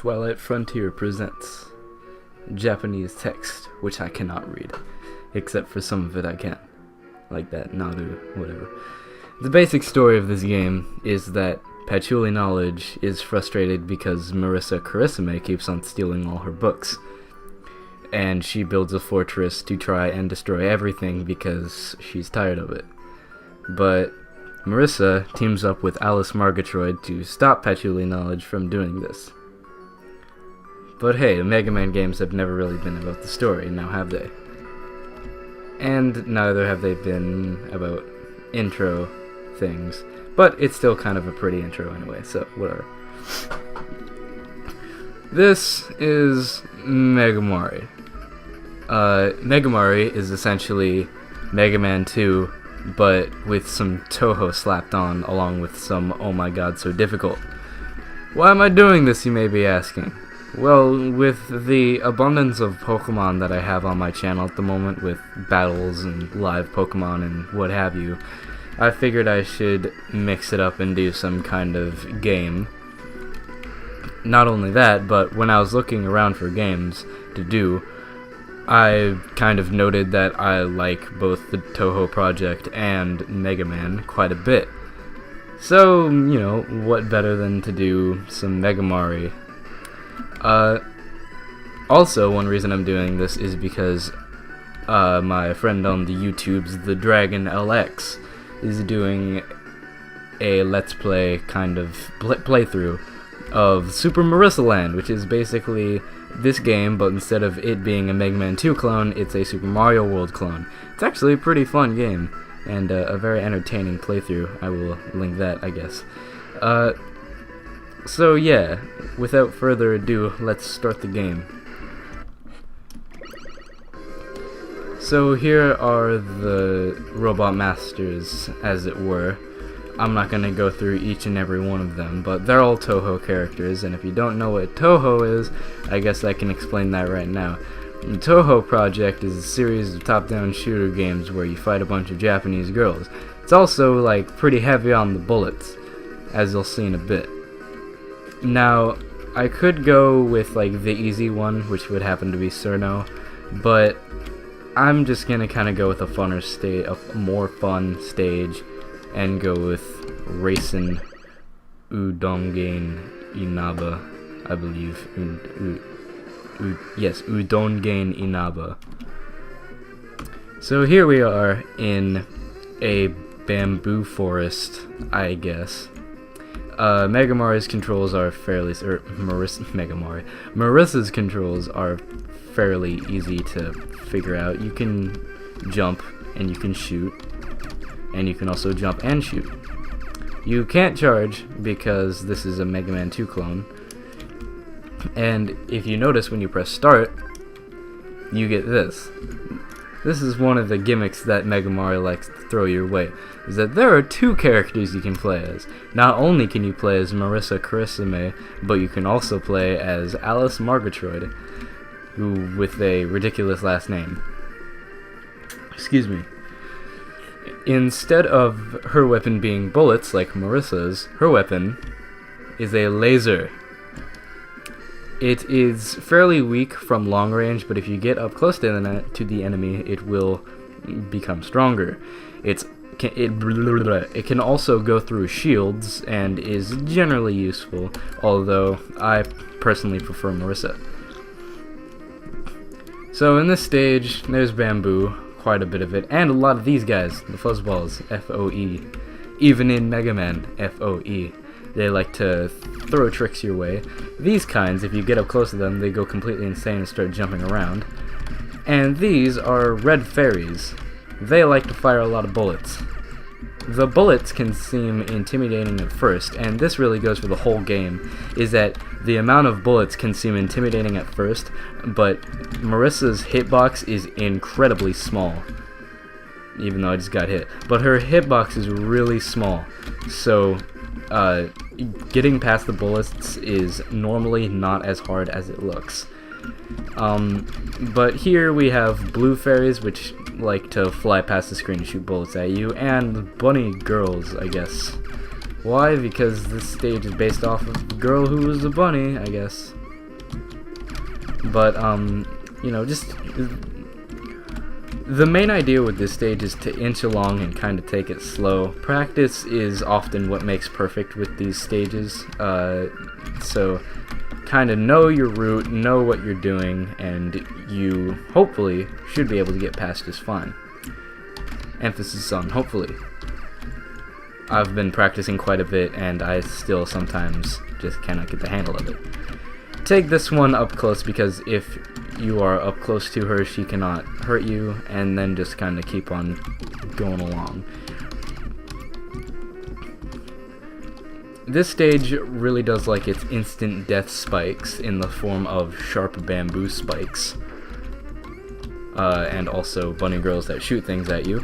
Twilight Frontier presents Japanese text, which I cannot read, except for some of it I can, like that Naru, whatever. The basic story of this game is that Patchouli Knowledge is frustrated because Marissa Karisume keeps on stealing all her books, and she builds a fortress to try and destroy everything because she's tired of it. But Marissa teams up with Alice Margatroyd to stop Patchouli Knowledge from doing this. But hey, the Mega Man games have never really been about the story, now have they? And neither have they been about intro things, but it's still kind of a pretty intro anyway, so whatever. This is MegaMari. MegaMari is essentially Mega Man 2, but with some Toho slapped on, along with some oh my god so difficult. Why am I doing this, you may be asking? Well, with the abundance of Pokemon that I have on my channel at the moment, with battles and live Pokemon and what have you, I figured I should mix it up and do some kind of game. Not only that, but when I was looking around for games to do, I kind of noted that I like both the Toho project and Mega Man quite a bit. So, you know, what better than to do some MegaMari? Also, one reason I'm doing this is because my friend on the YouTube's The Dragon LX is doing a Let's Play kind of playthrough of Super Marissa Land, which is basically this game, but instead of it being a Mega Man 2 clone, it's a Super Mario World clone. It's actually a pretty fun game, and a very entertaining playthrough. I will link that, I guess. So yeah, without further ado, let's start the game. So here are the Robot Masters, as it were. I'm not going to go through each and every one of them, but they're all Toho characters, and if you don't know what Toho is, I guess I can explain that right now. The Toho Project is a series of top-down shooter games where you fight a bunch of Japanese girls. It's also, like, pretty heavy on the bullets, as you'll see in a bit. Now, I could go with, like, the easy one, which would happen to be Cerno, but I'm just gonna kind of go with a more fun stage, and go with Racing Udongain Inaba, I believe. Yes, Udongain Inaba. So here we are in a bamboo forest, I guess. MegaMari's controls are fairly, Marissa's controls are fairly easy to figure out. You can jump and you can shoot, and you can also jump and shoot. You can't charge because this is a Mega Man 2 clone, and if you notice when you press start, you get this. This is one of the gimmicks that MegaMari likes to throw your way, is that there are two characters you can play as. Not only can you play as Marissa Karisume, but you can also play as Alice Margatroyd, who with a ridiculous last name. Excuse me. Instead of her weapon being bullets like Marissa's, her weapon is a laser. It is fairly weak from long range, but if you get up close to the enemy, it will become stronger. It can also go through shields and is generally useful, although I personally prefer Marissa. So in this stage, there's bamboo, quite a bit of it, and a lot of these guys, the fuzzballs, FOE. Even in Mega Man, FOE. They like to throw tricks your way. These kinds, if you get up close to them, they go completely insane and start jumping around. And these are red fairies. They like to fire a lot of bullets. The bullets can seem intimidating at first, and this really goes for the whole game, is that the amount of bullets can seem intimidating at first, but Marissa's hitbox is incredibly small, even though I just got hit. But her hitbox is really small, so getting past the bullets is normally not as hard as it looks. But here we have blue fairies, which like to fly past the screen and shoot bullets at you, and bunny girls, I guess. Why? Because this stage is based off of a girl who was a bunny, I guess. But you know, just the main idea with this stage is to inch along and kind of take it slow. Practice is often what makes perfect with these stages, so kind of know your route, know what you're doing, and you hopefully should be able to get past just fine. Emphasis on hopefully. I've been practicing quite a bit, and I still sometimes just cannot get the handle of it. Take this one up close, because if you are up close to her, she cannot hurt you, and then just kind of keep on going along. This stage really does like its instant death spikes in the form of sharp bamboo spikes, and also bunny girls that shoot things at you.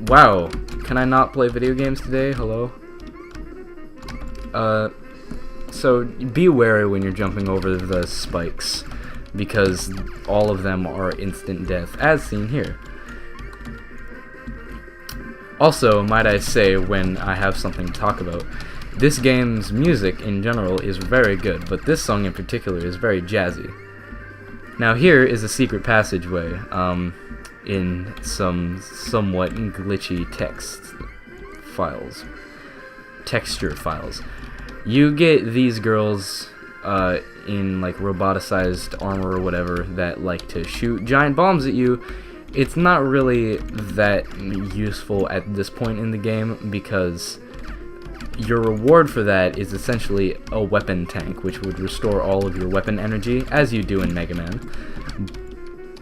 Wow, can I not play video games today? Hello? So be wary when you're jumping over the spikes, because all of them are instant death, as seen here. Also, might I say, when I have something to talk about, this game's music in general is very good, but this song in particular is very jazzy. Now here is a secret passageway, in some somewhat glitchy texture files. You get these girls in like roboticized armor or whatever that like to shoot giant bombs at you. It's not really that useful at this point in the game, because your reward for that is essentially a weapon tank, which would restore all of your weapon energy, as you do in Mega Man.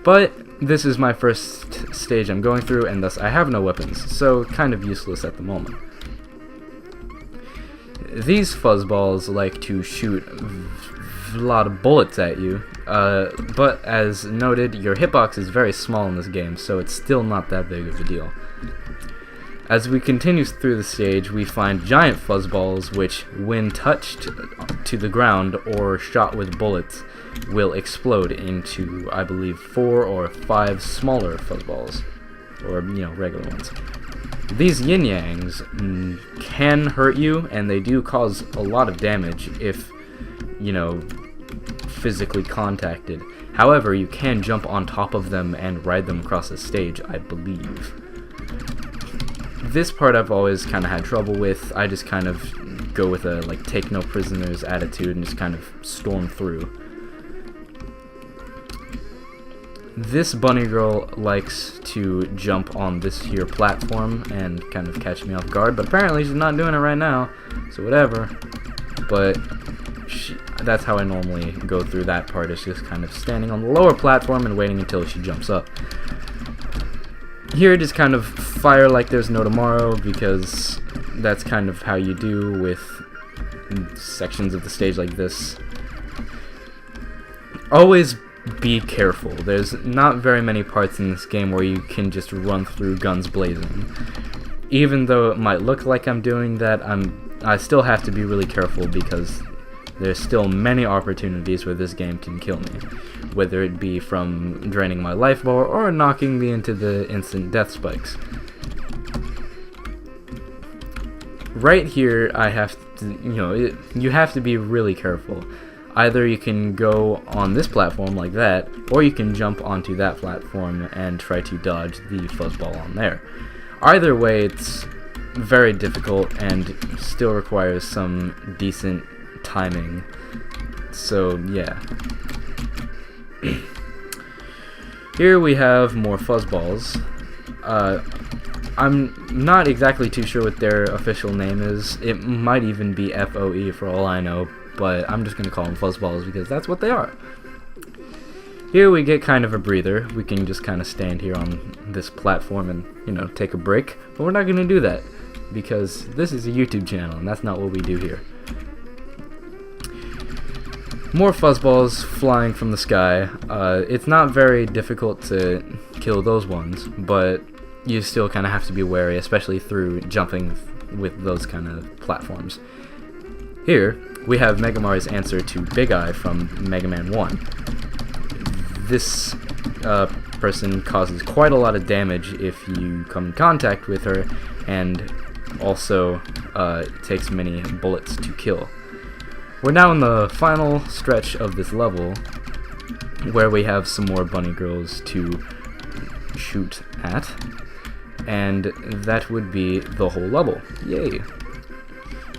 But this is my first stage I'm going through, and thus I have no weapons, so kind of useless at the moment. These fuzzballs like to shoot a lot of bullets at you, but as noted, your hitbox is very small in this game, so it's still not that big of a deal. As we continue through the stage, we find giant fuzzballs which, when touched to the ground or shot with bullets, will explode into, I believe, 4 or 5 smaller fuzzballs, or, you know, regular ones. These yin-yangs can hurt you, and they do cause a lot of damage if, you know, physically contacted. However, you can jump on top of them and ride them across the stage, I believe. This part I've always kind of had trouble with. I just kind of go with a, like, take no prisoners attitude and just kind of storm through. This bunny girl likes to jump on this here platform and kind of catch me off guard, but apparently she's not doing it right now, so whatever. But that's how I normally go through that part, is just kind of standing on the lower platform and waiting until she jumps up. Here, just kind of fire like there's no tomorrow, because that's kind of how you do with sections of the stage like this. Always be careful. There's not very many parts in this game where you can just run through guns blazing. Even though it might look like I'm doing that, I still have to be really careful, because there's still many opportunities where this game can kill me, whether it be from draining my life bar or knocking me into the instant death spikes. Right here, I have to, you know, you have to be really careful. Either you can go on this platform like that, or you can jump onto that platform and try to dodge the fuzzball on there. Either way, it's very difficult and still requires some decent timing. So, yeah. Here we have more fuzzballs. I'm not exactly too sure what their official name is. It might even be FOE for all I know, but I'm just going to call them fuzzballs because that's what they are. Here we get kind of a breather. We can just kind of stand here on this platform and, you know, take a break. But we're not going to do that because this is a YouTube channel and that's not what we do here. More fuzzballs flying from the sky. It's not very difficult to kill those ones, but you still kind of have to be wary, especially through jumping with those kind of platforms. Here, we have MegaMari's answer to Big Eye from Mega Man 1. This person causes quite a lot of damage if you come in contact with her, and also takes many bullets to kill. We're now in the final stretch of this level, where we have some more bunny girls to shoot at, and that would be the whole level. Yay!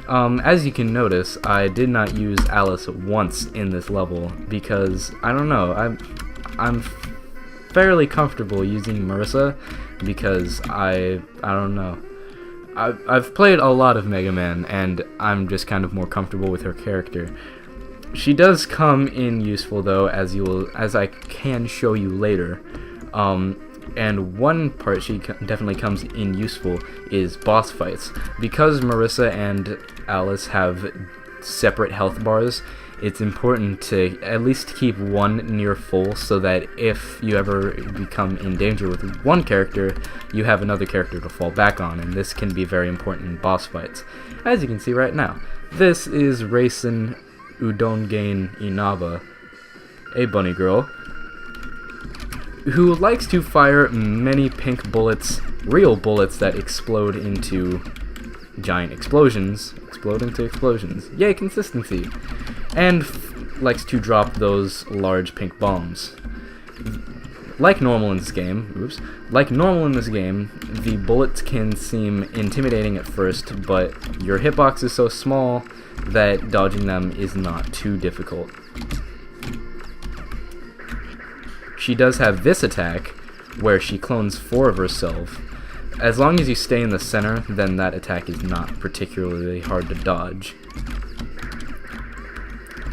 As you can notice, I did not use Alice once in this level because, I don't know, I'm fairly comfortable using Marissa because I don't know. I've played a lot of Mega Man, and I'm just kind of more comfortable with her character. She does come in useful though, as I can show you later. And one part she definitely comes in useful is boss fights. Because Marissa and Alice have separate health bars, it's important to at least keep one near full so that if you ever become in danger with one character, you have another character to fall back on, and this can be very important in boss fights. As you can see right now, this is Racing Udongain Inaba, a bunny girl, who likes to fire many pink bullets, real bullets that explode into giant explosions. Explode into explosions. Yay, consistency! And likes to drop those large pink bombs. Like normal in this game, the bullets can seem intimidating at first, but your hitbox is so small that dodging them is not too difficult. She does have this attack, where she clones 4 of herself. As long as you stay in the center, then that attack is not particularly hard to dodge.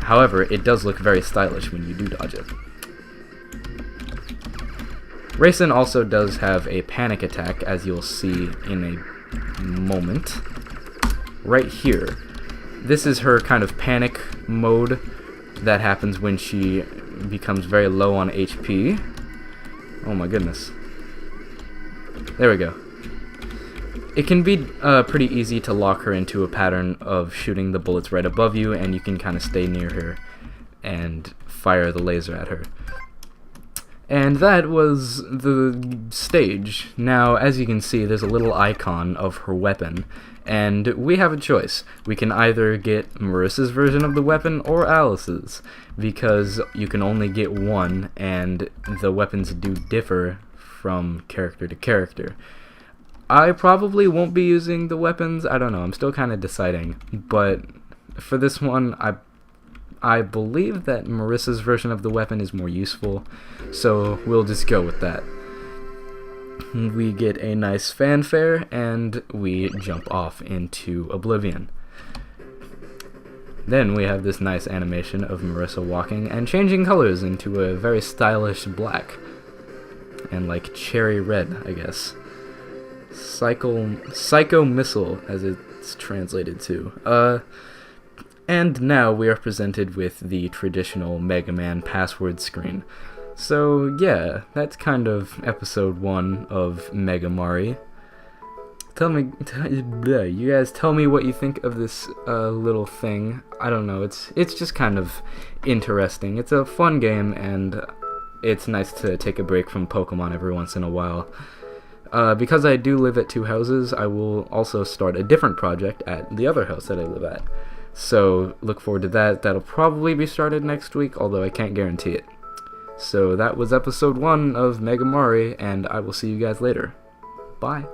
However, it does look very stylish when you do dodge it. Racing also does have a panic attack, as you'll see in a moment. Right here. This is her kind of panic mode that happens when she becomes very low on HP. Oh my goodness. There we go. It can be pretty easy to lock her into a pattern of shooting the bullets right above you, and you can kind of stay near her and fire the laser at her. And that was the stage. Now, as you can see, there's a little icon of her weapon, and we have a choice. We can either get Marissa's version of the weapon or Alice's, because you can only get one, and the weapons do differ from character to character. I probably won't be using the weapons, I don't know, I'm still kind of deciding, but for this one, I believe that Marissa's version of the weapon is more useful, so we'll just go with that. We get a nice fanfare, and we jump off into oblivion. Then we have this nice animation of Marissa walking and changing colors into a very stylish black. And like cherry red, I guess. Psycho Missile, as it's translated to. And now we are presented with the traditional Mega Man password screen. So yeah, that's kind of episode 1 of MegaMari. You guys tell me what you think of this little thing. I don't know, it's just kind of interesting. It's a fun game, and it's nice to take a break from Pokemon every once in a while. Because I do live at 2 houses, I will also start a different project at the other house that I live at. So look forward to that. That'll probably be started next week, although I can't guarantee it. So that was episode 1 of MegaMari, and I will see you guys later. Bye.